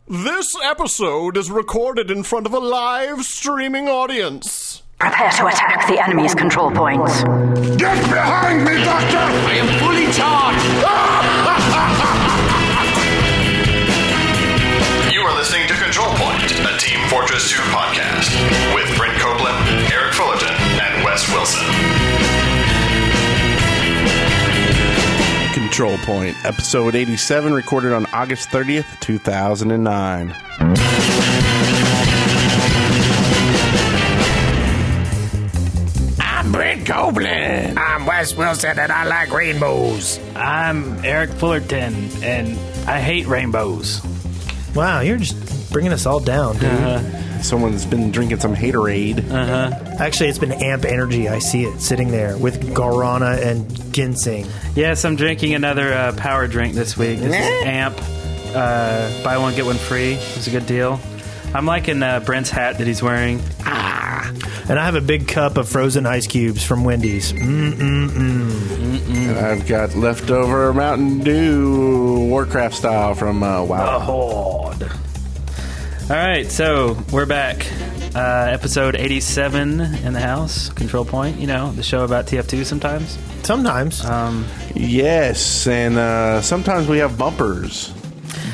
This episode is recorded in front of a live streaming audience. Prepare to attack the enemy's control points. Get behind me, Doctor! I am fully charged! You are listening to Control Point, a Team Fortress 2 podcast, with Brent Copeland, Eric Fullerton, and Wes Wilson. Control Point, episode 87, recorded on August 30th, 2009. I'm Brent Copeland. I'm Wes Wilson, and I like rainbows. I'm Eric Fullerton, and I hate rainbows. Wow, you're just bringing us all down, dude. Someone's been drinking some haterade. Actually, it's been Amp Energy. I see it sitting there with guarana and ginseng. Yes, I'm drinking another power drink this week. This is Amp. Buy one, get one free. It's a good deal. I'm liking Brent's hat that he's wearing. And I have a big cup of frozen ice cubes from Wendy's. And I've got leftover Mountain Dew, Warcraft style from WoW. The Horde. All right, so we're back. Episode 87 in the house. Control Point, you know, the show about TF2 sometimes. Sometimes. Yes, and sometimes we have bumpers.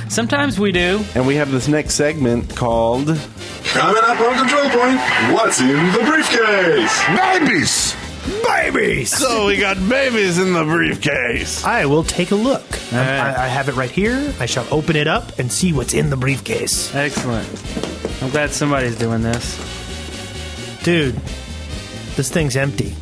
Sometimes we do. And we have this next segment called... Coming up on Control Point, what's in the briefcase? Babies! Babies! So we got babies in the briefcase. I will take a look. All right. I have it right here. I shall open it up and see what's in the briefcase. Excellent. I'm glad somebody's doing this. Dude, this thing's empty.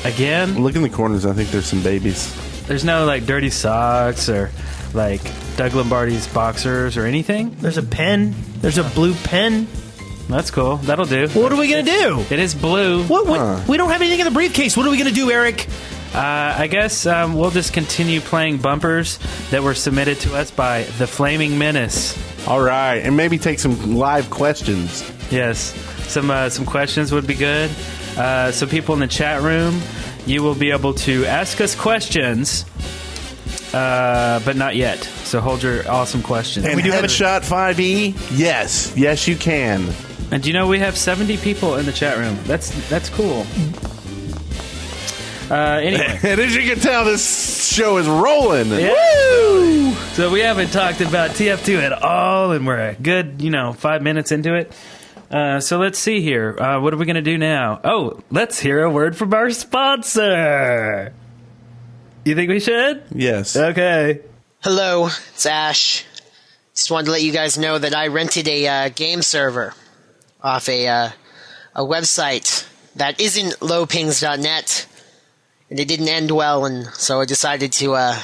Again? Look in the corners. I think there's some babies. There's no, like, dirty socks or, like, Doug Lombardi's boxers or anything? There's a pen. There's a blue pen. That's cool. That'll do. What are we going to do? It is blue. What? We don't have anything in the briefcase. What are we going to do, Eric? I guess we'll just continue playing bumpers that were submitted to us by the Flaming Menace. All right, and maybe take some live questions. Yes, some questions would be good. So people in the chat room, you will be able to ask us questions, but not yet. So hold your awesome questions. And we do Headshot 5e? Yes, you can. And you know, we have 70 people in the chat room. That's cool. Anyway. And as you can tell, this show is rolling. Yeah. Woo! So we haven't talked about TF2 at all, and we're a good, 5 minutes into it. So let's see here. What are we going to do now? Oh, let's hear a word from our sponsor. You think we should? Yes. Okay. Hello, it's Ash. Just wanted to let you guys know that I rented a game server off a website that isn't lowpings.net, and it didn't end well, and so I decided to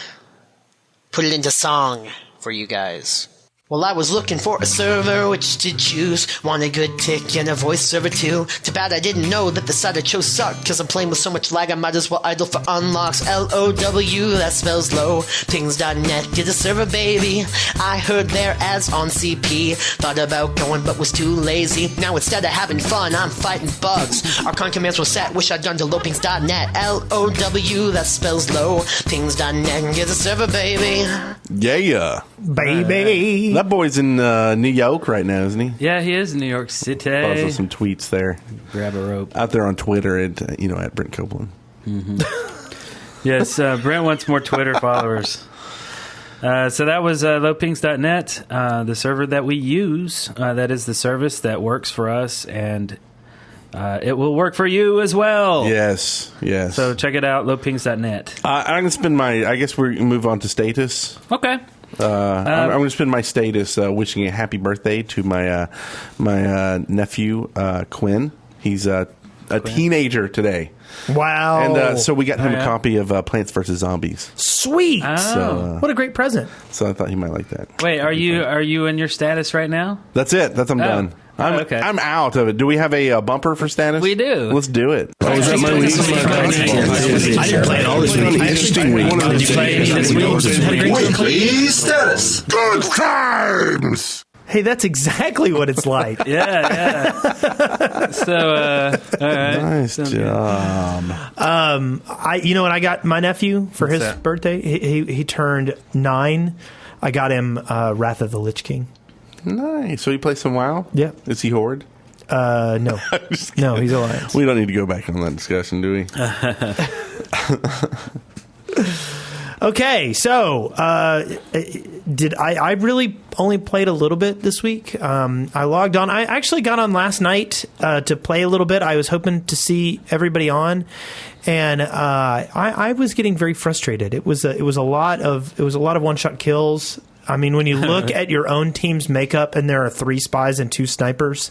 put it into song for you guys. Well, I was looking for a server which to choose. Want a good tick and a voice server too. Too bad I didn't know that the site I chose sucked, cause I'm playing with so much lag I might as well idle for unlocks. L-O-W, that spells low. Pings.net, get a server baby. I heard their ads on CP. Thought about going but was too lazy. Now instead of having fun, I'm fighting bugs. Archon commands were set, wish I'd gone to lowpings.net. L-O-W, that spells low. Pings.net, get a server baby. Yeah. Baby. That boy's in New York right now, isn't he? Yeah, he is in New York City. Also some tweets there. Grab a rope. Out there on Twitter at Brent Copeland. Mm-hmm. Yes, Brent wants more Twitter followers. So that was lowpings.net, the server that we use. That is the service that works for us, and it will work for you as well. Yes. So check it out, lowpings.net. I'm going to spend I guess we move on to status. Okay. I'm going to spend my status wishing a happy birthday to my nephew, Quinn. He's a teenager today. Wow. And so we got him a copy of Plants vs. Zombies. Sweet. Oh. So, what a great present. So I thought he might like that. Wait, are you in your status right now? That's it. I'm done. Okay. I'm out of it. Do we have a bumper for status? We do. Let's do it. Oh, is that my week? I didn't play it all this week. Interesting week. Did you play any this week? Weekly status. Good times. Hey, that's exactly what it's like. Yeah. So, all right. Nice job. I got my nephew for his birthday. He turned 9. I got him Wrath of the Lich King. Nice. So he plays some WoW? Yeah. Is he Horde? No. No, he's Alliance. We don't need to go back on that discussion, do we? Okay, so I really only played a little bit this week. I logged on. I actually got on last night to play a little bit. I was hoping to see everybody on, and I was getting very frustrated. It was a lot of one shot kills. I mean, when you look at your own team's makeup, and there are 3 spies and 2 snipers.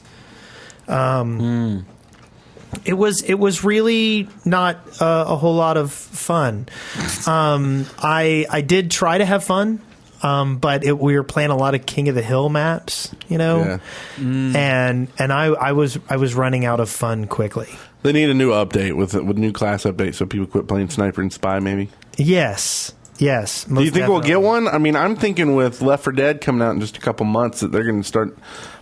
It was really not a whole lot of fun. I did try to have fun, but we were playing a lot of King of the Hill maps, and I was running out of fun quickly. They need a new update with new class update so people quit playing sniper and spy. Maybe. Yes. Do you think definitely. We'll get one? I mean, I'm thinking with Left 4 Dead coming out in just a couple months that they're going to start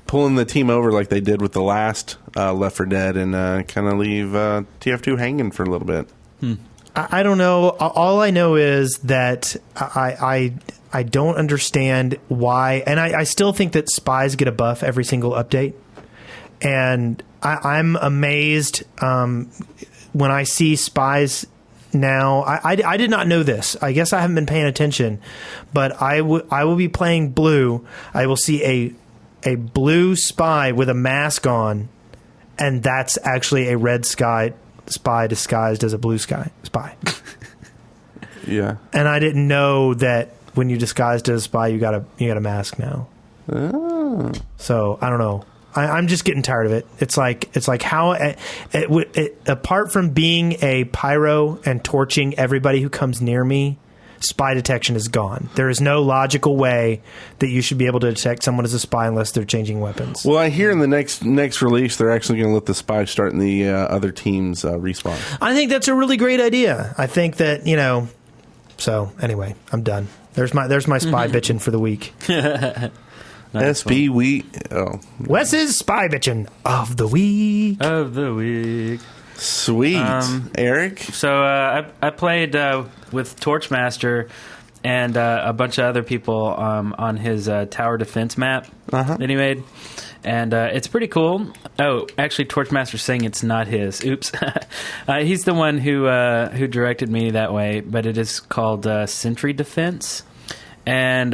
pulling the team over like they did with the last Left 4 Dead and kind of leave TF2 hanging for a little bit. I don't know. All I know is that I don't understand why, and I still think that spies get a buff every single update, and I'm amazed when I see spies. Now, I did not know this. I guess I haven't been paying attention, but I will be playing blue. I will see a blue spy with a mask on, and that's actually a red spy disguised as a blue spy. Yeah. And I didn't know that when you disguised as a spy, you got a mask now. Oh. So I don't know. I'm just getting tired of it. It's like how apart from being a pyro and torching everybody who comes near me, spy detection is gone. There is no logical way that you should be able to detect someone as a spy unless they're changing weapons. Well, I hear in the next release they're actually going to let the spy start in the other team's respawn. I think that's a really great idea. I think that So anyway, I'm done. There's my spy bitching for the week. SB Wes's spy bitchin' of the week. Sweet. Eric? So I played with Torchmaster and a bunch of other people on his tower defense map that he made. And it's pretty cool. Oh, actually, Torchmaster's saying it's not his. Oops. He's the one who directed me that way, but it is called Sentry Defense. And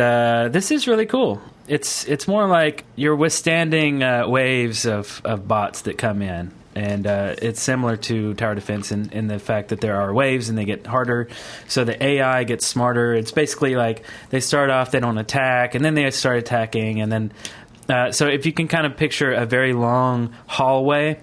this is really cool. It's more like you're withstanding waves of bots that come in. And it's similar to tower defense in the fact that there are waves and they get harder. So the AI gets smarter. It's basically like they start off, they don't attack, and then they start attacking. And then, so if you can kind of picture a very long hallway,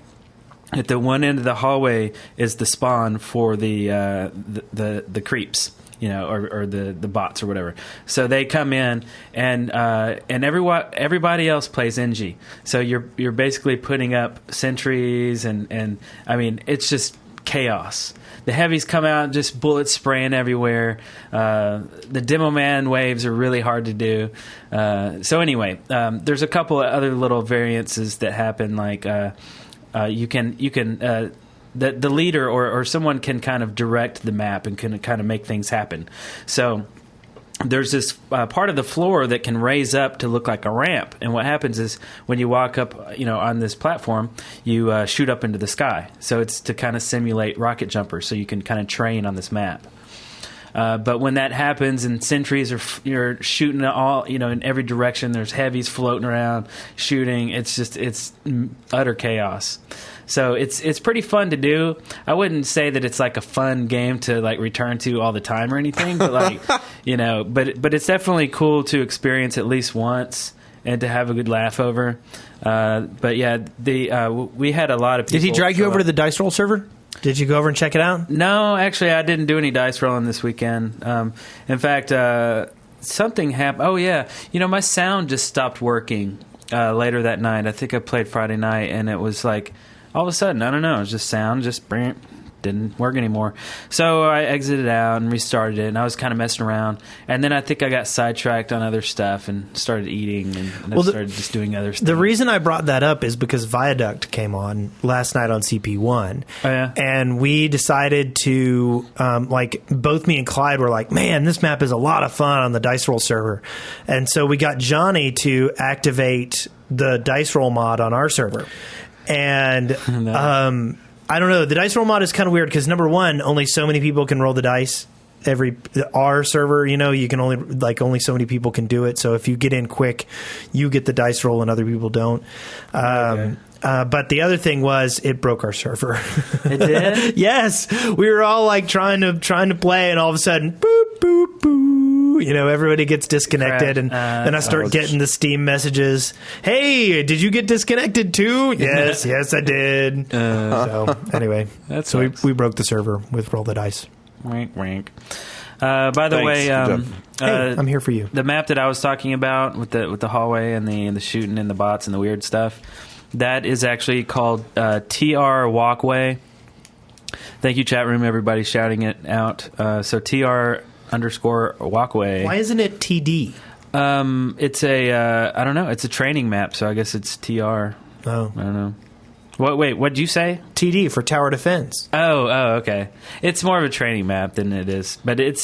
at the one end of the hallway is the spawn for the creeps. Or the bots or whatever. So they come in, and everybody else plays NG. So you're basically putting up sentries, and I mean it's just chaos. The heavies come out, just bullets spraying everywhere. The demo man waves are really hard to do. So anyway, there's a couple of other little variances that happen, like you can. The leader or someone can kind of direct the map and can kind of make things happen. So there's this part of the floor that can raise up to look like a ramp. And what happens is when you walk up, on this platform, you shoot up into the sky. So it's to kind of simulate rocket jumpers, so you can kind of train on this map. But when that happens and sentries you're shooting all, in every direction, there's heavies floating around shooting. It's utter chaos. So it's pretty fun to do. I wouldn't say that it's like a fun game to like return to all the time or anything, but like but it's definitely cool to experience at least once and to have a good laugh over. But yeah, we had a lot of people. Did he drag you over to the dice roll server? Did you go over and check it out? No, actually, I didn't do any dice rolling this weekend. In fact, something happened. Oh yeah, my sound just stopped working later that night. I think I played Friday night, and it was like. All of a sudden, I don't know, it's just sound just down didn't work anymore. So I exited out and restarted it, and I was kind of messing around. And then I think I got sidetracked on other stuff and started eating, and I started just doing other stuff. The reason I brought that up is because Viaduct came on last night on CP1. Oh, yeah? And we decided to, both me and Clyde were like, man, this map is a lot of fun on the Dice Roll server. And so we got Johnny to activate the Dice Roll mod on our server. And I don't know. The Dice Roll mod is kind of weird because, number one, only so many people can roll the dice. Our server, you can only so many people can do it. So if you get in quick, you get the dice roll and other people don't. Okay. But the other thing was it broke our server. It did? Yes. We were all like trying to play, and all of a sudden, boop, boop, boo. Everybody gets disconnected, and then I start getting the Steam messages. Hey, did you get disconnected too? Yes, I did. So anyway, we broke the server with Roll the Dice. Wink, wink. By the way, hey, I'm here for you. The map that I was talking about with the hallway and the shooting and the bots and the weird stuff, that is actually called TR Walkway. Thank you, chat room. Everybody shouting it out. So TR_Walkway. Why isn't it TD? It's I don't know. It's a training map, so I guess it's TR. Oh, I don't know. Wait, what did you say? TD for tower defense. Oh, okay. It's more of a training map than it is, but it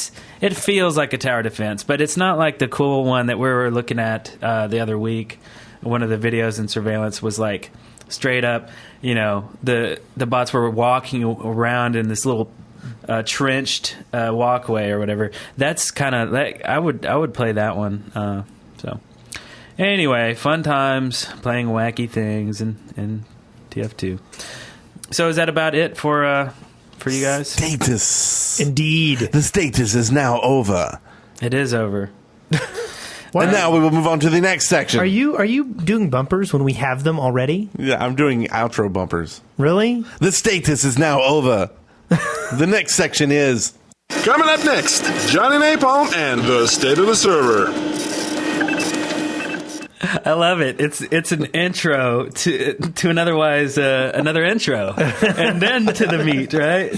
feels like a tower defense, but it's not like the cool one that we were looking at the other week. One of the videos in surveillance was like straight up, the bots were walking around in this little trenched walkway or whatever. That's kind of like I would play that one. So anyway, fun times playing wacky things and TF2. So is that about it for you guys? Status. Indeed. The status is now over. It is over. And now we will move on to the next section. Are you doing bumpers when we have them already? Yeah, I'm doing outro bumpers. Really? The status is now over. The next section is... Coming up next, Johnny Napalm and the state of the server. I love it. It's an intro to an otherwise another intro, and then to the meat, right?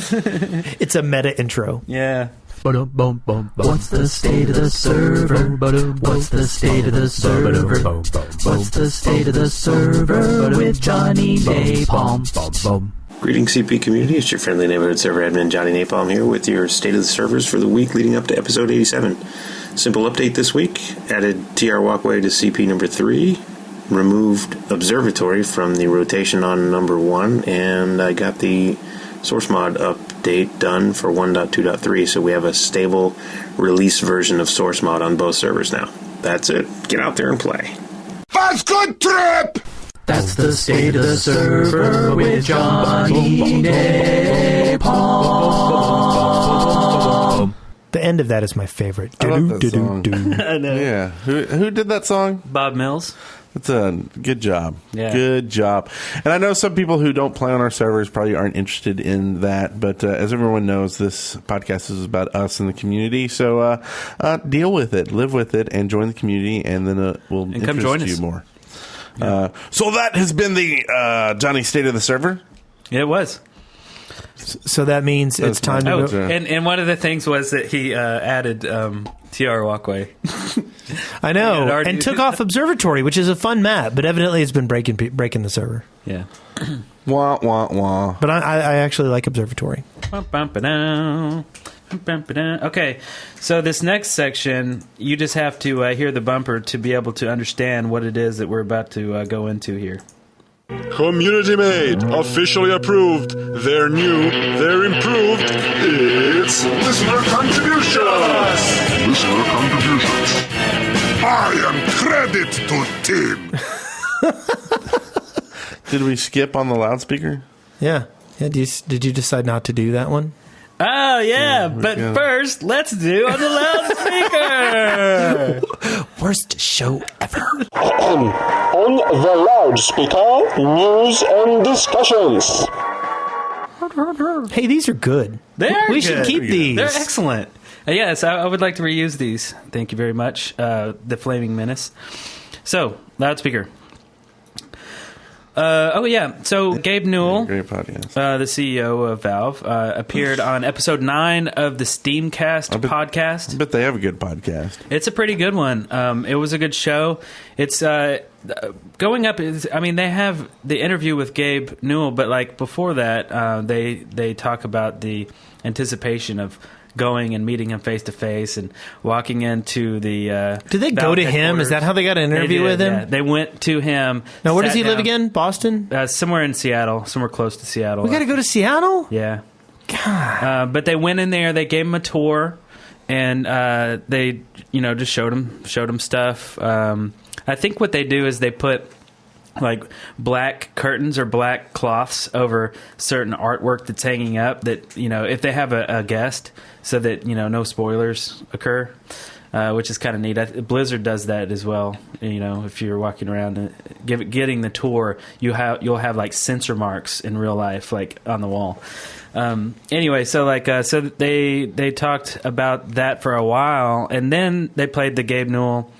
It's a meta intro. Yeah. What's the state of the server? What's the state of the server? What's the state of the server with Johnny Napalm? Greetings, CP community. It's your friendly neighborhood server admin, Johnny Napalm, here with your state of the servers for the week leading up to episode 87. Simple update this week. Added TR Walkway to CP number 3. Removed Observatory from the rotation on number 1. And I got the source mod update done for 1.2.3. So we have a stable release version of source mod on both servers now. That's it. Get out there and play. That's good trip! That's the state of the server with Johnny Napalm. The end of that is my favorite. I love that song. I know. Yeah. Who did that song? Bob Mills. That's a good job. Yeah. Good job. And I know some people who don't play on our servers probably aren't interested in that, but as everyone knows, this podcast is about us and the community. So deal with it, live with it, and join the community, and then we'll interest you more. Yeah. So that has been the Johnny State of the Server. It was. So that means it's time to go. And one of the things was that he added TR Walkway. I know, and took off Observatory, which is a fun map, but evidently it's been breaking the server. Yeah. Wah, wah, wah. But I actually like Observatory. Okay, so this next section, you just have to hear the bumper to be able to understand what it is that we're about to go into here. Community made, officially approved. They're new, they're improved. It's listener contributions. Listener contributions. I am credit to Tim. Did we skip on the loudspeaker? Yeah. Did you decide not to do that one? Oh, yeah, but first, let's do on the loudspeaker. Worst show ever. On the loudspeaker, news and discussions. Hey, these are good. We should keep these. They're excellent. Yes, I would like to reuse these. Thank you very much. The Flaming Menace. So, loudspeaker. So Gabe Newell, Great podcast. the CEO of Valve, appeared on episode 9 of the Steamcast podcast. I bet they have a good podcast. It's a pretty good one. It was a good show. It's going up. They have the interview with Gabe Newell, but like before that, they talk about the anticipation of going and meeting him face to face and walking into the. Did they go to him? Is that how they got an interview with him? Yeah. They went to him. Now, where does he live again? Boston? Somewhere in Seattle, somewhere close to Seattle. We got to go to Seattle? Yeah. God. But they went in there. They gave him a tour, and they, just showed him stuff. I think what they do is they put like black curtains or black cloths over certain artwork that's hanging up that, if they have a guest, so that, no spoilers occur, which is kind of neat. Blizzard does that as well. If you're walking around and getting the tour, you'll have like censor marks in real life, like on the wall. Anyway, so they talked about that for a while, and then they played the Gabe Newell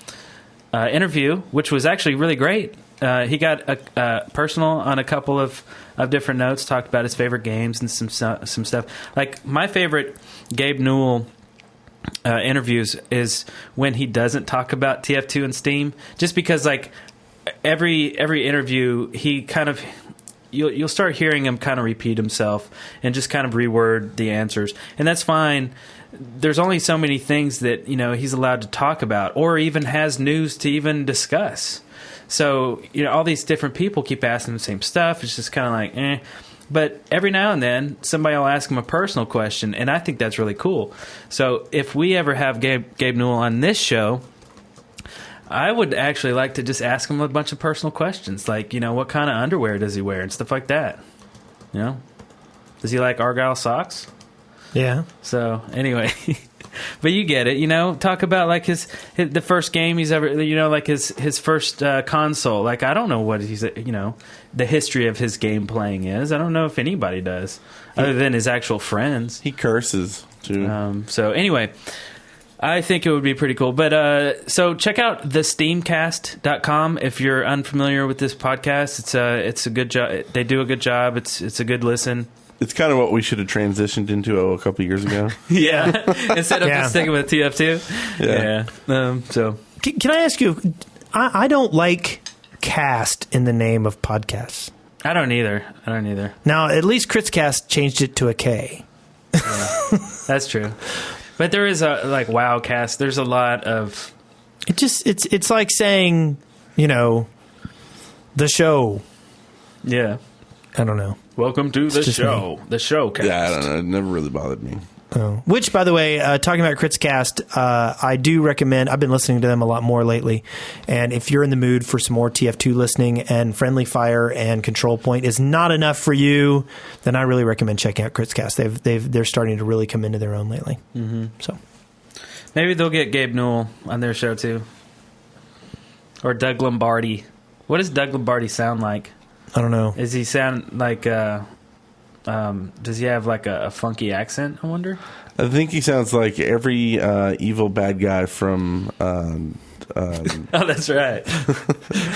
interview, which was actually really great. He got personal on a couple of different notes, talked about his favorite games and some stuff. Like, my favorite Gabe Newell interviews is when he doesn't talk about TF2 and Steam, just because, like, every interview, he kind of... You'll start hearing him kind of repeat himself and just kind of reword the answers. And that's fine. There's only so many things that, he's allowed to talk about or even has news to even discuss. So, all these different people keep asking the same stuff. It's just kind of like, eh. But every now and then, somebody will ask him a personal question, and I think that's really cool. So if we ever have Gabe Newell on this show, I would actually like to just ask him a bunch of personal questions, like, what kind of underwear does he wear and stuff like that. Does he like Argyle socks? Yeah. So, anyway... But you get it, talk about like the first game he's ever, like his first console. Like, I don't know what he's, the history of his game playing is. I don't know if anybody does, other than his actual friends. He curses too. So anyway, I think it would be pretty cool. But so check out thesteamcast.com if you're unfamiliar with this podcast. It's a good job. They do a good job. It's a good listen. It's kind of what we should have transitioned into a couple of years ago. Yeah. Instead of just sticking with TF2. Yeah. So can I ask you, I don't like cast in the name of podcasts. I don't either. Now, at least Kritzcast changed it to a K. Yeah, that's true. But there is a, like, Wowcast. There's a lot of... It's like saying, the show. Yeah. I don't know. Welcome to the show. The showcast. Yeah, I don't know. It never really bothered me. Oh. Which, by the way, talking about Kritzcast, I do recommend. I've been listening to them a lot more lately. And if you're in the mood for some more TF2 listening and Friendly Fire and Control Point is not enough for you, then I really recommend checking out Kritzcast. They're starting to really come into their own lately. Mm-hmm. So maybe they'll get Gabe Newell on their show too, or Doug Lombardi. What does Doug Lombardi sound like? I don't know. Does he sound like does he have like a funky accent, I wonder? I think he sounds like every evil bad guy from oh, that's right.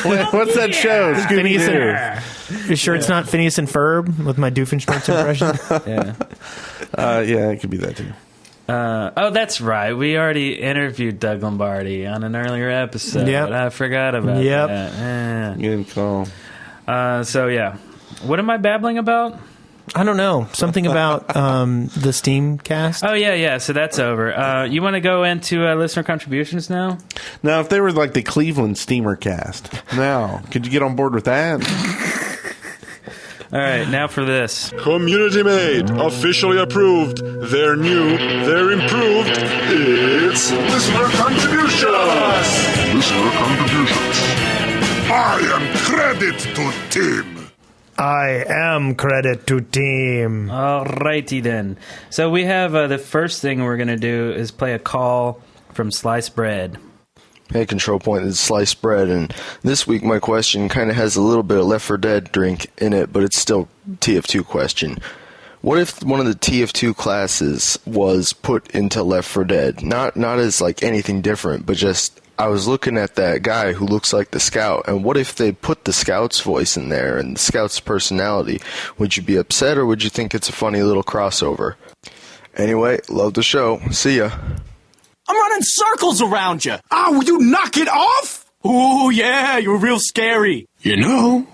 What's that show? Phineas and... You sure it's not Phineas and Ferb with my Doofenshmirtz impression? Yeah, it could be that too. Oh, that's right. We already interviewed Doug Lombardi on an earlier episode. Yep. I forgot about that. Good call. So, yeah. What am I babbling about? I don't know. Something about the Steamcast? Oh, yeah. So that's over. You want to go into listener contributions now? Now, if they were like the Cleveland Steamer cast, now, could you get on board with that? All right, now for this. Community made, officially approved, they're new, they're improved. It's Listener Contributions! Listener Contributions. I am credit to team. I am credit to team. All righty then. So we have the first thing we're going to do is play a call from Slice Bread. Hey, Control Point, it's Slice Bread, and this week my question kind of has a little bit of Left 4 Dead drink in it, but it's still TF2 question. What if one of the TF2 classes was put into Left 4 Dead? Not as like anything different, but just I was looking at that guy who looks like the Scout, and what if they put the Scout's voice in there and the Scout's personality? Would you be upset, or would you think it's a funny little crossover? Anyway, love the show. See ya. I'm running circles around you. Oh, will you knock it off? Oh, yeah, you're real scary. You know,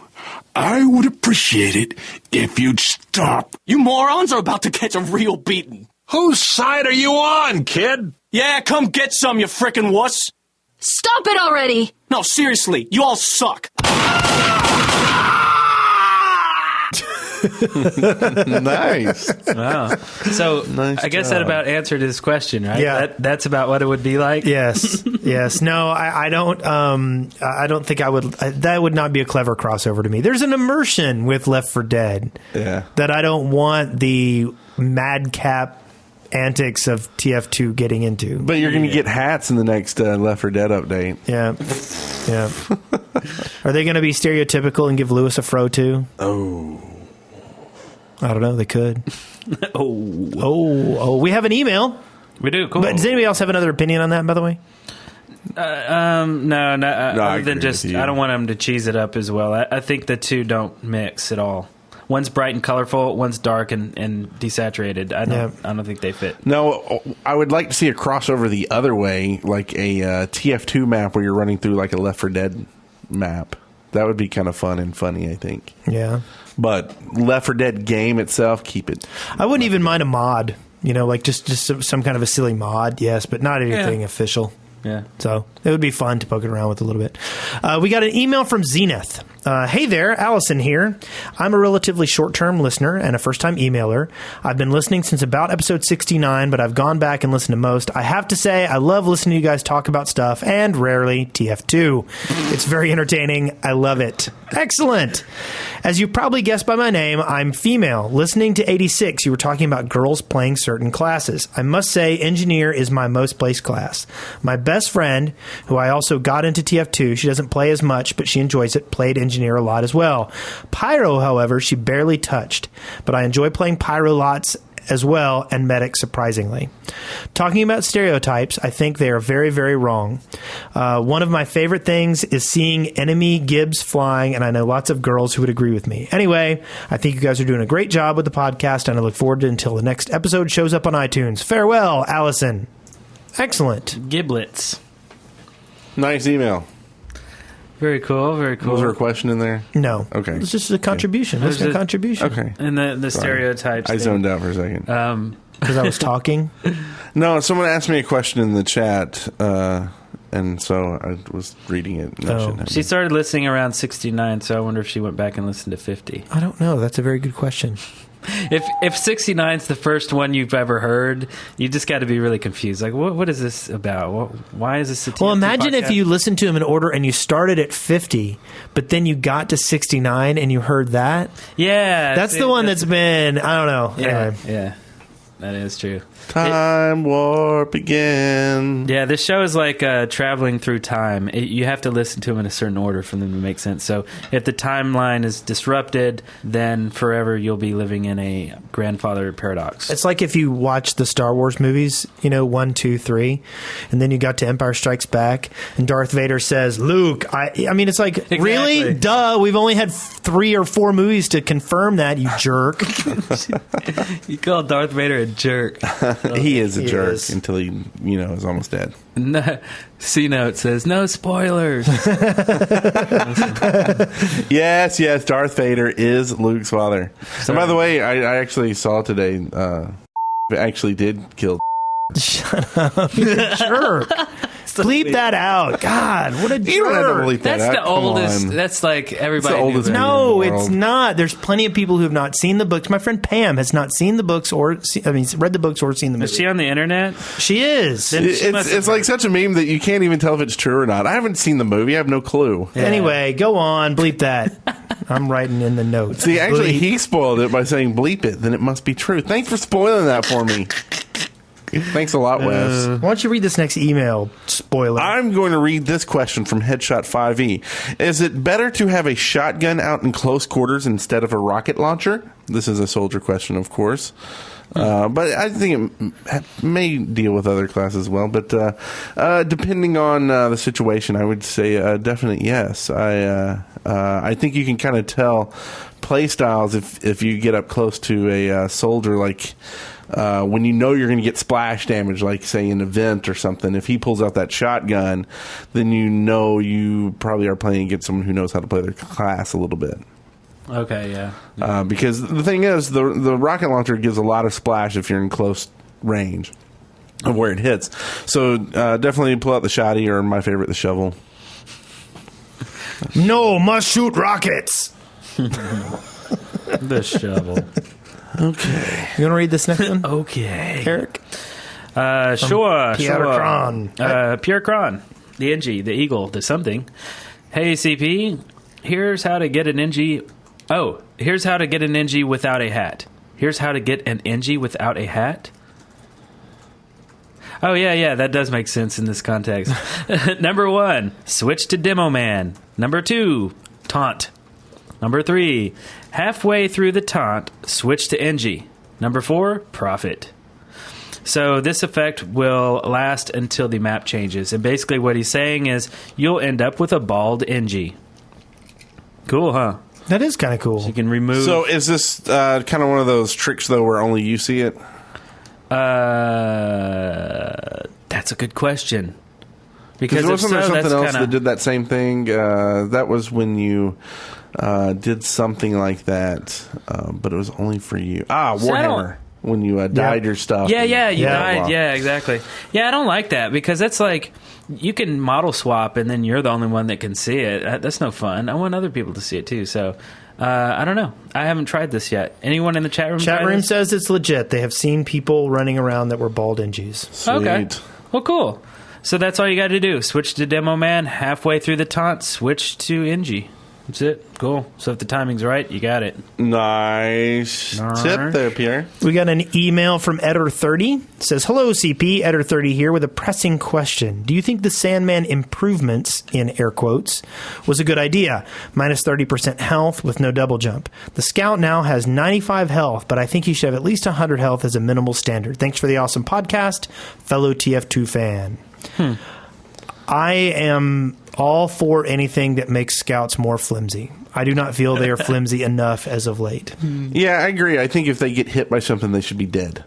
I would appreciate it if you'd stop. You morons are about to catch a real beating. Whose side are you on, kid? Yeah, come get some, you frickin' wuss. Stop it already! No, seriously, you all suck. Nice. Wow. So Nice I guess job. that about answered his question, right? Yeah. That's about what it would be like. Yes. Yes. No, I don't. I don't think I would. That would not be a clever crossover to me. There's an immersion with Left 4 Dead. Yeah. That I don't want the madcap antics of TF2 getting into. But you're going to get hats in the next Left 4 Dead update. Yeah. Yeah. Are they going to be stereotypical and give Lewis a fro too? Oh. I don't know. They could. Oh. We have an email. We do. Cool. But does anybody else have another opinion on that, by the way? No. Other than agree just, with you. I don't want them to cheese it up as well. I think the two don't mix at all. One's bright and colorful. One's dark and desaturated. I don't think they fit. No, I would like to see a crossover the other way, like a TF2 map where you're running through like a Left 4 Dead map. That would be kind of fun and funny, I think. Yeah. But Left 4 Dead game itself, keep it. I wouldn't even mind a mod. You know, like just some kind of a silly mod, yes, but not anything official. Yeah. So it would be fun to poke it around with a little bit. We got an email from Zenith. Hey there, Allison here. I'm a relatively short-term listener and a first-time emailer. I've been listening since about episode 69, but I've gone back and listened to most. I have to say, I love listening to you guys talk about stuff, and rarely TF2. It's very entertaining. I love it. Excellent. As you probably guessed by my name, I'm female. Listening to 86, you were talking about girls playing certain classes. I must say, engineer is my most placed class. My best friend, who I also got into TF2, she doesn't play as much, but she enjoys it, played engineer a lot as well. Pyro, however, she barely touched, but I enjoy playing Pyro lots as well, and medic surprisingly. Talking about stereotypes, I think they are very, very wrong. One of my favorite things is seeing enemy Gibbs flying, and I know lots of girls who would agree with me. Anyway, I think you guys are doing a great job with the podcast, and I look forward to until the next episode shows up on iTunes. Farewell, Allison. Excellent. Giblets. Nice email. Very cool. Very cool. Was there a question in there? No. Okay. It's just a contribution. Okay. It's a contribution. Okay. And the Sorry. stereotypes. I zoned out for a second. Because I was talking? No, someone asked me a question in the chat, and so I was reading it. And I shouldn't have. She started listening around 69, so I wonder if she went back and listened to 50. I don't know. That's a very good question. If 69 is the first one you've ever heard, you just got to be really confused. Like, what is this about? Why is this a TF2 Well, imagine podcast? if you listened to him in order and you started at 50, but then you got to 69 and you heard that. Yeah. That's the one that's been, I don't know. Yeah, Anyway. yeah. That is true. Time warp again. Yeah, this show is like traveling through time. You have to listen to them in a certain order for them to make sense. So if the timeline is disrupted, then forever you'll be living in a grandfather paradox. It's like if you watch the Star Wars movies, 1, 2, 3, and then you got to Empire Strikes Back, and Darth Vader says, Luke, I mean, it's like, Exactly. Really? Duh, we've only had 3 or 4 movies to confirm that, you jerk. You call Darth Vader a jerk. He is a He jerk is. until he, is almost dead. No, C-Note says, no spoilers. Yes, Darth Vader is Luke's father. And by the way, I actually saw today, actually did kill. Shut up, you jerk. Bleep that out. God, what a jerk. You don't have to bleep that That's out. the Come oldest. on. That's like everybody. It's the oldest knew that. No, in the it's world. not. There's plenty of people who have not seen the books. My friend Pam has not seen the books read the books or seen the movie. Is she on the internet? She is. It's like such a meme that you can't even tell if it's true or not. I haven't seen the movie. I have no clue. Yeah. Anyway, go on. Bleep that. I'm writing in the notes. See, actually, Bleep. he spoiled it by saying bleep it. Then it must be true. Thanks for spoiling that for me. Thanks a lot, Wes. Why don't you read this next email? Spoiler. I'm going to read this question from Headshot 5e. Is it better to have a shotgun out in close quarters instead of a rocket launcher? This is a soldier question, of course. But I think it may deal with other classes as well. But depending on the situation, I would say definitely yes. I think you can kind of tell play styles if you get up close to a soldier, like when you know you're going to get splash damage, like say an event or something. If he pulls out that shotgun, then you know you probably are playing against someone who knows how to play their class a little bit. Okay, yeah. Because the thing is, the rocket launcher gives a lot of splash if you're in close range of where it hits. So definitely pull out the shotty, or my favorite, the shovel. No, must shoot rockets. The shovel. Okay. You want to read this next one? Okay. Eric? Sure. Pierre Cron. Pierre Cron. The NG, the Eagle, the something. Hey, CP. Here's how to get an NG. Oh, here's how to get an NG without a hat. Here's how to get an NG without a hat? Oh, yeah, that does make sense in this context. Number 1, switch to Demo Man. Number 2, taunt. Number 3, halfway through the taunt, switch to NG. Number 4, profit. So this effect will last until the map changes. And basically what he's saying is you'll end up with a bald NG. Cool, huh? That is kind of cool. So you can remove... So is this kind of one of those tricks, though, where only you see it? That's a good question. Because wasn't there something else kinda... that did that same thing? That was when you did something like that, but it was only for you. Warhammer. When you died your stuff. Yeah, you died. Yeah, exactly. Yeah, I don't like that because that's like you can model swap and then you're the only one that can see it. That's no fun. I want other people to see it too. So I don't know. I haven't tried this yet. Anyone in the chat room? Chat room says it's legit. They have seen people running around that were bald NGs. Sweet. Okay. Well, cool. So that's all you got to do. Switch to Demo Man. Halfway through the taunt, switch to NG. That's it. Cool. So if the timing's right, you got it. Nice tip there, Pierre. We got an email from Eder30. It says, hello, CP. Eder30 here with a pressing question. Do you think the Sandman improvements, in air quotes, was a good idea? Minus 30% health with no double jump. The Scout now has 95 health, but I think he should have at least 100 health as a minimal standard. Thanks for the awesome podcast, fellow TF2 fan. I am all for anything that makes Scouts more flimsy. I do not feel they are flimsy enough as of late. Yeah, I agree. I think if they get hit by something, they should be dead.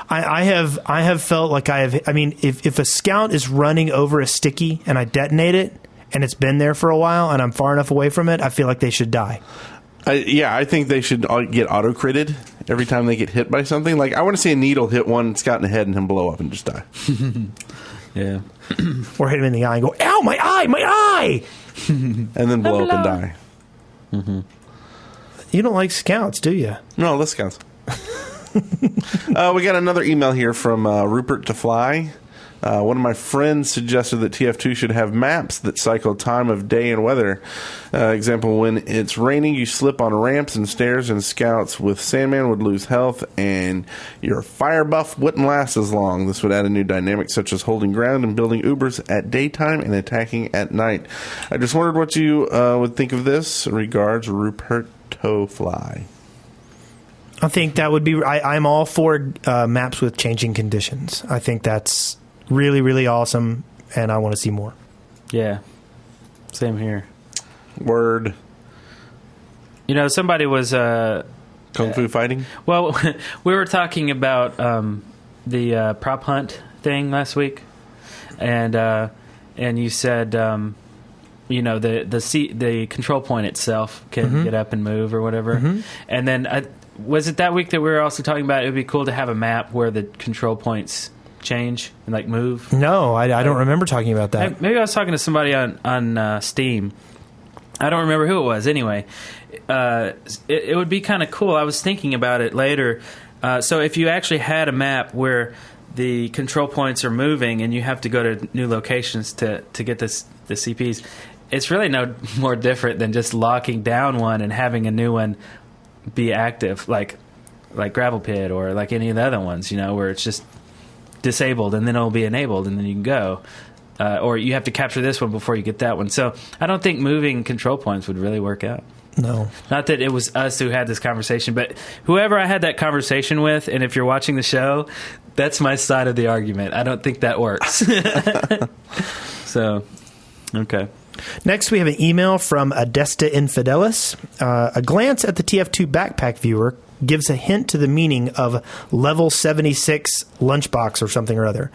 I have felt like if a Scout is running over a sticky and I detonate it and it's been there for a while and I'm far enough away from it, I feel like they should die. I think they should get auto-critted every time they get hit by something. Like, I want to see a needle hit one Scout in the head and him blow up and just die. Yeah. Or hit him in the eye and go, ow, my eye, my eye! And then blow up and die. Mm-hmm. You don't like Scouts, do you? No, less Scouts. We got another email here from Rupert to Fly. One of my friends suggested that TF2 should have maps that cycle time of day and weather. Example, when it's raining, you slip on ramps and stairs, and Scouts with Sandman would lose health, and your fire buff wouldn't last as long. This would add a new dynamic, such as holding ground and building Ubers at daytime and attacking at night. I just wondered what you would think of this. Regards, Rupert to Fly. I think that would be... I'm all for maps with changing conditions. I think that's really, really awesome, and I want to see more. Yeah. Same here. Word. You know, somebody was... Kung Fu fighting? Well, we were talking about the prop hunt thing last week, and you said, the control point itself can get up and move or whatever. And then, was it that week that we were also talking about it would be cool to have a map where the control points change and like move? No, I don't remember talking about that. Maybe I was talking to somebody on Steam. I don't remember who it was. Anyway, it would be kind of cool. I was thinking about it later. So if you actually had a map where the control points are moving and you have to go to new locations to get the CPs, it's really no more different than just locking down one and having a new one be active, like Gravel Pit or like any of the other ones, where it's just disabled and then it'll be enabled and then you can go. Or you have to capture this one before you get that one. So I don't think moving control points would really work out. No. Not that it was us who had this conversation, but whoever I had that conversation with, and if you're watching the show, that's my side of the argument. I don't think that works. So, okay. Next, we have an email from Adesta Infidelis. A glance at the TF2 Backpack Viewer gives a hint to the meaning of level 76 lunchbox or something or other.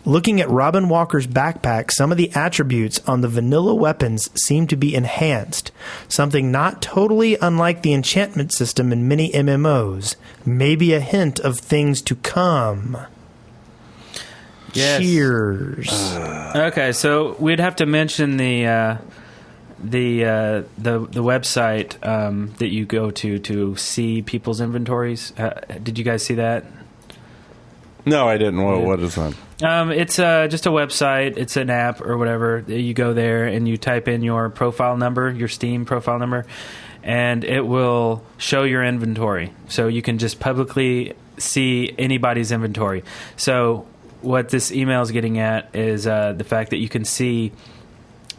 Looking at Robin Walker's backpack, some of the attributes on the vanilla weapons seem to be enhanced, something not totally unlike the enchantment system in many MMOs. Maybe a hint of things to come. Yes. Cheers. Okay, so we'd have to mention the website that you go to see people's inventories. Did you guys see that? No, I didn't. What is that? It's just a website. It's an app or whatever. You go there and you type in your profile number, your Steam profile number, and it will show your inventory. So you can just publicly see anybody's inventory. So what this email is getting at is the fact that you can see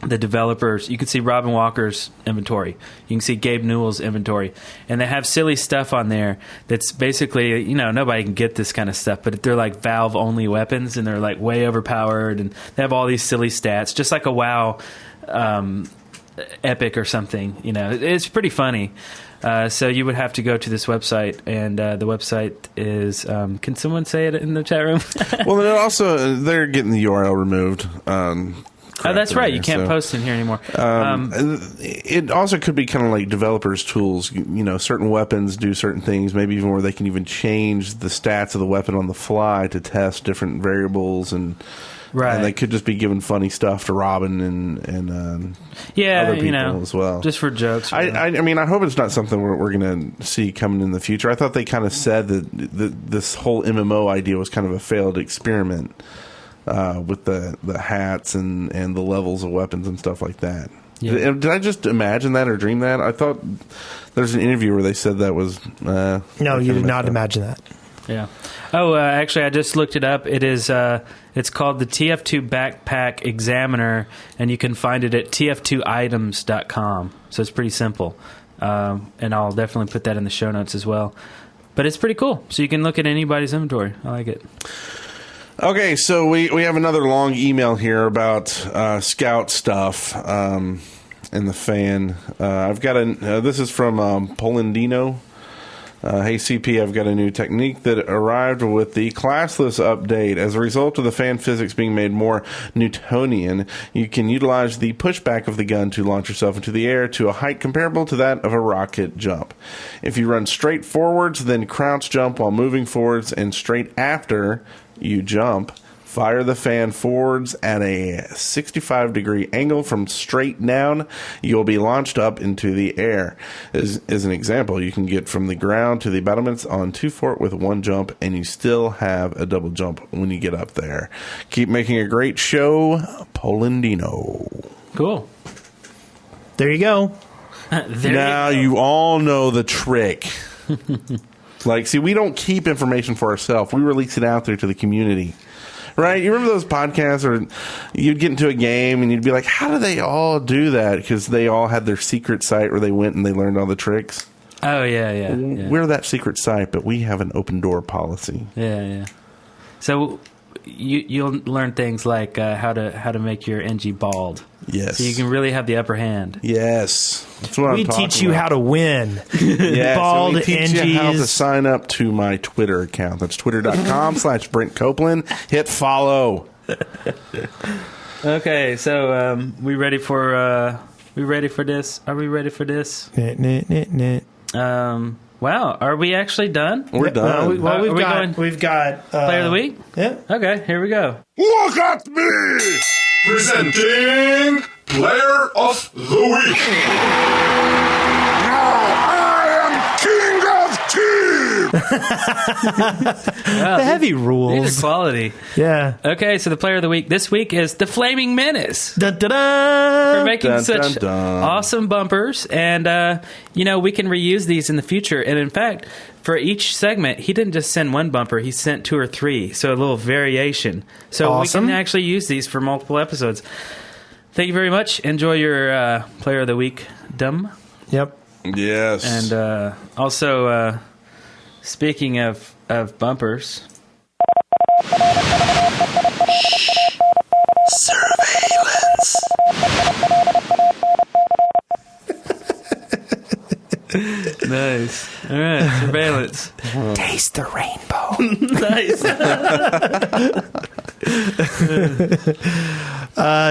the developers. You can see Robin Walker's inventory. You can see Gabe Newell's inventory. And they have silly stuff on there that's basically, nobody can get this kind of stuff, but they're like Valve-only weapons, and they're like way overpowered, and they have all these silly stats, just like a WoW epic or something. It's pretty funny. So you would have to go to this website, and the website is, can someone say it in the chat room? Well, they're getting the URL removed. That's right. You can't post in here anymore. It also could be kind of like developers' tools. Certain weapons do certain things, maybe even where they can even change the stats of the weapon on the fly to test different variables, and they could just be giving funny stuff to Robin and other people as well, just for jokes. I mean, I hope it's not something we're going to see coming in the future. I thought they kind of said that this whole MMO idea was kind of a failed experiment. With the hats and the levels of weapons and stuff like that. Yeah. Did I just imagine that or dream that? I thought there's an interview where they said that was... no, you did not imagine that. Yeah. Oh, actually, I just looked it up. It is. It's called the TF2 Backpack Examiner, and you can find it at tf2items.com. So it's pretty simple. And I'll definitely put that in the show notes as well. But it's pretty cool. So you can look at anybody's inventory. I like it. Okay, so we have another long email here about Scout stuff in the fan. I've got this is from Polandino. Hey CP, I've got a new technique that arrived with the classless update. As a result of the fan physics being made more Newtonian, you can utilize the pushback of the gun to launch yourself into the air to a height comparable to that of a rocket jump. If you run straight forwards, then crouch jump while moving forwards, and straight after you jump, fire the fan forwards at a 65-degree angle from straight down, you'll be launched up into the air. As an example, you can get from the ground to the battlements on 2 fort with 1 jump, and you still have a double jump when you get up there. Keep making a great show, Polandino. Cool. There you go. Now you all know the trick. See, we don't keep information for ourselves. We release it out there to the community. Right? You remember those podcasts where you'd get into a game and you'd be like, how do they all do that? Because they all had their secret site where they went and they learned all the tricks. Oh, yeah. We're that secret site, but we have an open door policy. Yeah. So you'll learn things like how to make your NG bald. Yes. So you can really have the upper hand. Yes. That's what we teach you how to win. Yeah, bald so we teach NGs. you how to sign up to my Twitter account. That's twitter.com/Brent Copeland. Hit follow. Okay, so we ready for this? Are we ready for this? Wow, are we actually done? We're done. We've got Player of the Week? Yeah. Okay, here we go. Look at me! Presenting Player of the Week. The heavy rules. These are quality. Yeah. Okay, so the Player of the Week this week is the Flaming Menace. Dun, dun, dun. For making such dun. awesome bumpers. And, we can reuse these in the future. And in fact, for each segment, he didn't just send 1 bumper, he sent 2 or 3. So a little variation. So awesome. We can actually use these for multiple episodes. Thank you very much. Enjoy your Player of the Week, Dumb. Yep. Yes. And also, speaking of bumpers. Surveillance. Nice. All right, surveillance. Taste the rainbow. Nice.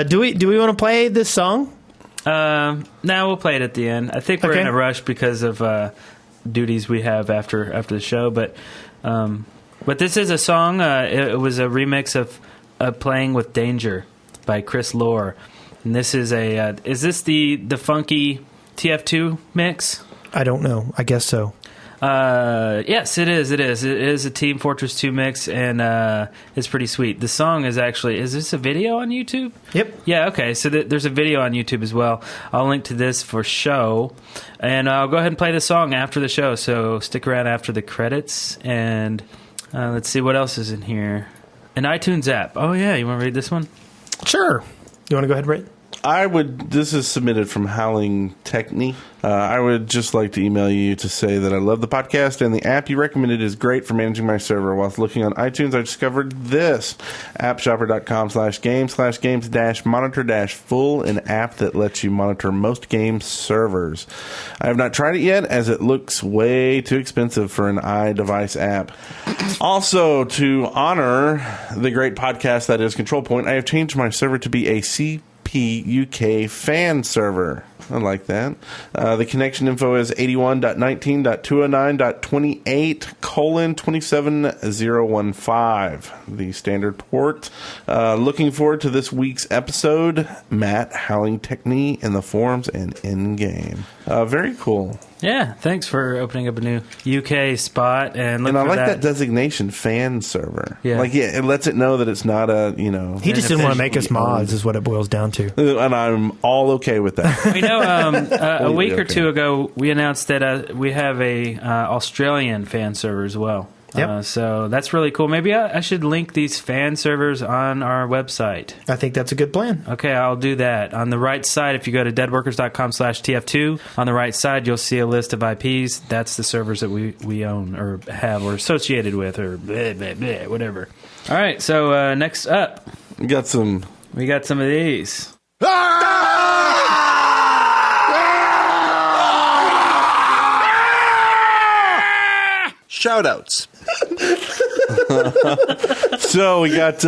Do we want to play this song? No, we'll play it at the end. I think we're in a rush because of duties we have after the show. But this is a song. It was a remix of "Playing with Danger" by Chris Lohr, and this is is this the funky TF2 mix? I don't know. I guess so. Yes, it is. It is a Team Fortress 2 mix, and it's pretty sweet. The song is actually... Is this a video on YouTube? Yep. Yeah, okay. So there's a video on YouTube as well. I'll link to this for show, and I'll go ahead and play the song after the show, so stick around after the credits, and let's see what else is in here. An iTunes app. Oh, yeah. You want to read this one? Sure. You want to go ahead and read? This is submitted from Howling Techni. I would just like to email you to say that I love the podcast and the app you recommended is great for managing my server. Whilst looking on iTunes, I discovered this. appshopper.com/games/games-monitor-full, an app that lets you monitor most game servers. I have not tried it yet as it looks way too expensive for an iDevice app. Also, to honor the great podcast that is Control Point, I have changed my server to be a UK fan server. I like that. The connection info is 81.19.209.28:27015. The standard port. Looking forward to this week's episode. Matt, Howling Techni in the forums and in-game. Very cool. Yeah, thanks for opening up a new UK spot. And I like that designation, fan server. Yeah. It lets it know that it's not a, He just didn't want to make us mods, is what it boils down to. And I'm all okay with that. A week or two ago, we announced that we have a Australian fan server as well. Yep. So that's really cool. Maybe I should link these fan servers on our website. I think that's a good plan. Okay, I'll do that. On the right side, if you go to deadworkers.com/TF2, on the right side, you'll see a list of IPs. That's the servers that we own or have or associated with or blah, blah, blah, whatever. All right, so next up. We got some of these. Shoutouts. So we got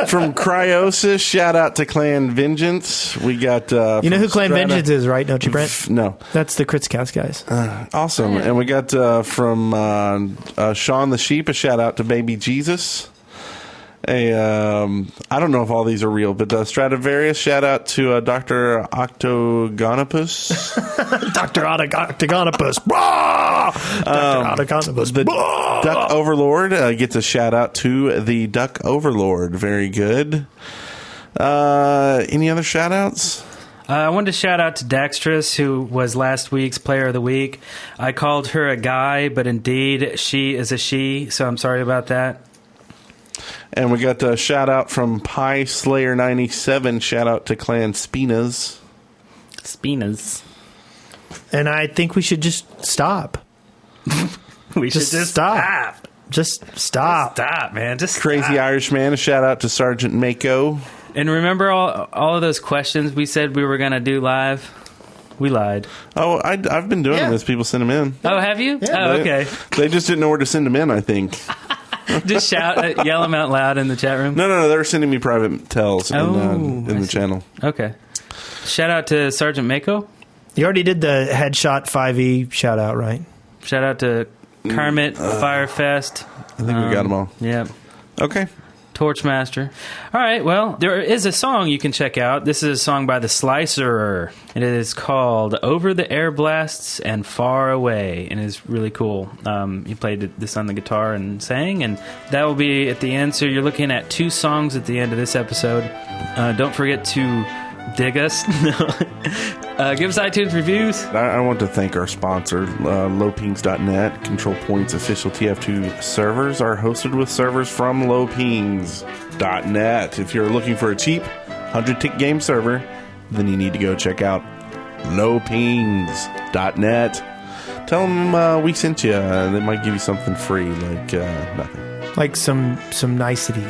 from Cryosis, shout out to Clan Vengeance. We got you know who Clan Vengeance is, right? Don't you, Brent? No, that's the Critscast guys. Awesome. And we got from Sean the Sheep, a shout out to Baby Jesus. I don't know if all these are real, but Stradivarius, shout out to Dr. Octogonopus. Dr. Octogonopus. Dr. Octogonopus. The Duck Overlord gets a shout out to the Duck Overlord. Very good. Any other shout outs? I wanted to shout out to Daxtress, who was last week's Player of the Week. I called her a guy, but indeed she is a she, so I'm sorry about that. And we got a shout out from Pie Slayer 97. Shout out to Clan Spinas. And I think we should just stop. We should just stop. Just stop. Stop, man. Just Crazy stop. Irishman. A shout out to Sergeant Mako. And remember all of those questions we said we were going to do live? We lied. Oh, I've been doing them as people send them in. Oh, have you? Yeah. Oh, okay. They just didn't know where to send them in, I think. Just yell them out loud in the chat room? No, they're sending me private tells in the channel. Okay. Shout out to Sergeant Mako. You already did the Headshot 5e shout out, right? Shout out to Kermit, Firefest. I think we got them all. Yep. Okay. Torchmaster. All right, well, there is a song you can check out. This is a song by the Slicerer. It is called Over the Airblasts and Far Away, and it's really cool. He played this on the guitar and sang, and that will be at the end. So you're looking at 2 songs at the end of this episode. Don't forget to dig us. Give us iTunes reviews. I want to thank our sponsor, lowpings.net. Control Point's official TF2 servers are hosted with servers from lowpings.net. If you're looking for a cheap 100-tick game server, then you need to go check out lowpings.net. airblast.net. Tell them we sent you. They might give you something free, like nothing. Like some nicety.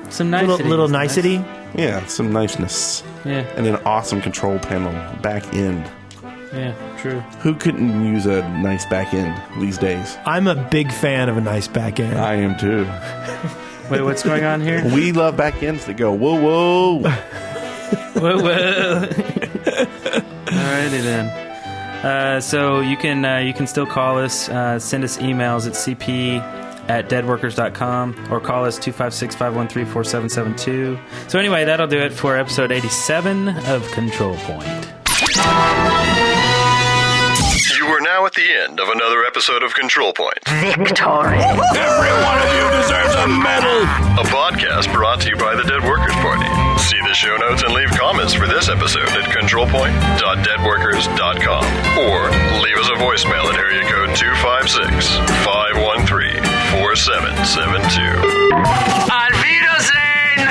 Some nicety. Little nicety? Nice. Yeah, some niceness. Yeah. And an awesome control panel back end. Yeah, true. Who couldn't use a nice back end these days? I'm a big fan of a nice back end. I am too. Wait, what's going on here? We love back ends that go, whoa, whoa. Whoa, whoa. Alrighty then. So you can still call us, send us emails at cp@deadworkers.com or call us 256-513-4772. So anyway, that'll do it for episode 87 of Control Point. You are now at the end of another episode of Control Point. Victory. Every one of you deserves a medal. A podcast brought to you by the Dead Workers Party. See the show notes and leave comments for this episode at controlpoint.deadworkers.com or leave us a voicemail at area code 256-513-4772. Auf Wiedersehen!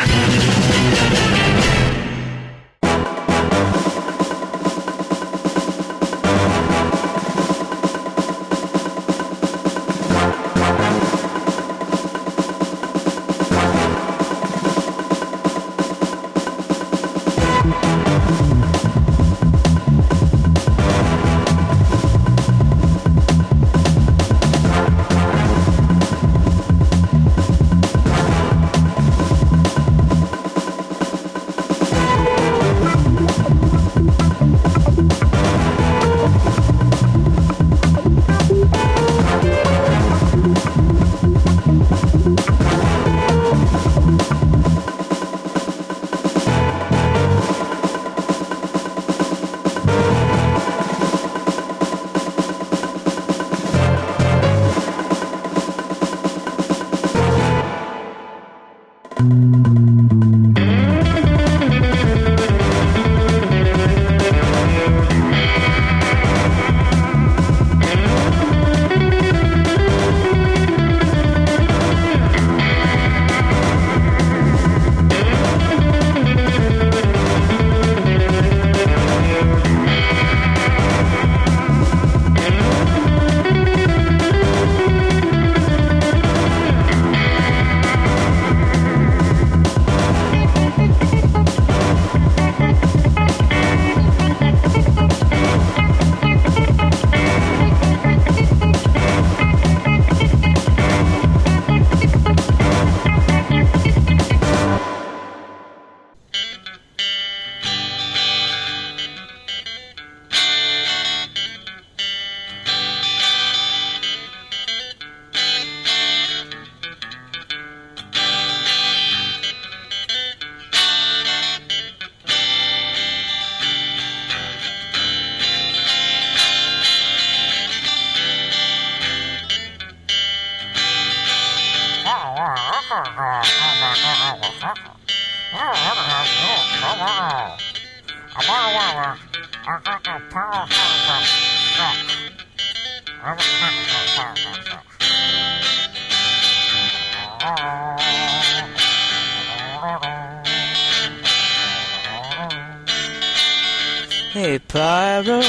Hey, Pyro,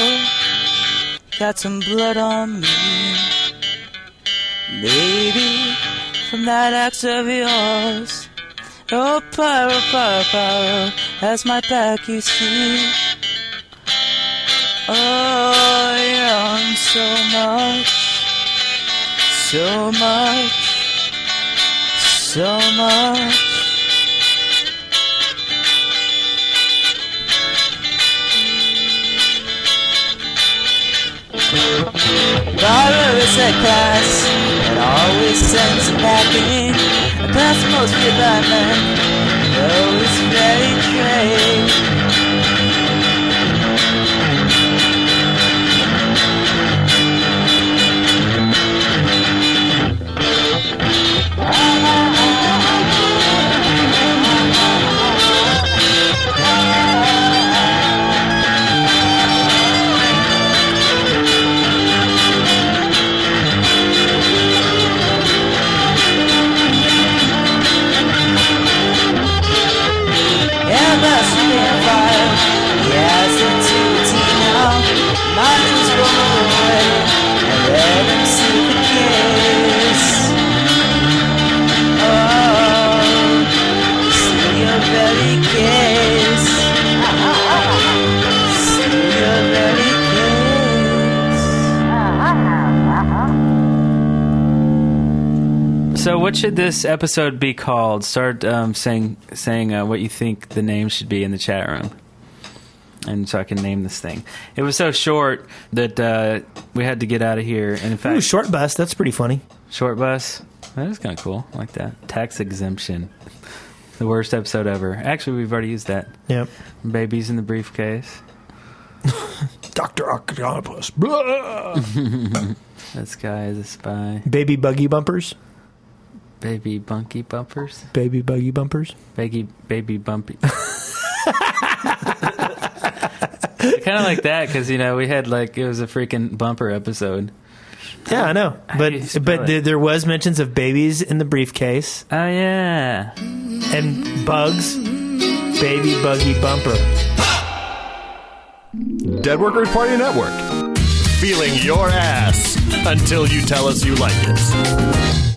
got some blood on me. Maybe from that axe of yours. Oh, Pyro, Pyro, Pyro, has my back, you see. Oh, you're on so much, so much, so much. Pyro is a class that always sends it packing. A class most refined man, though it's very trade. Airblasts, you can't fly. So what should this episode be called? Start saying what you think the name should be in the chat room. And so I can name this thing. It was so short that we had to get out of here. And in fact, short bus. That's pretty funny. Short bus. That is kind of cool. I like that. Tax exemption. The worst episode ever. Actually, we've already used that. Yep. Babies in the briefcase. Dr. Octopus. This guy is a spy. Baby buggy bumpers. Baby bunky bumpers. Baby buggy bumpers. Baby bumpy. Kind of like that because we had it was a freaking bumper episode. Yeah, I know, but there was mentions of babies in the briefcase. Oh yeah, and bugs. Baby buggy bumper. Dead Workers Party Network. Feeling your ass until you tell us you like it.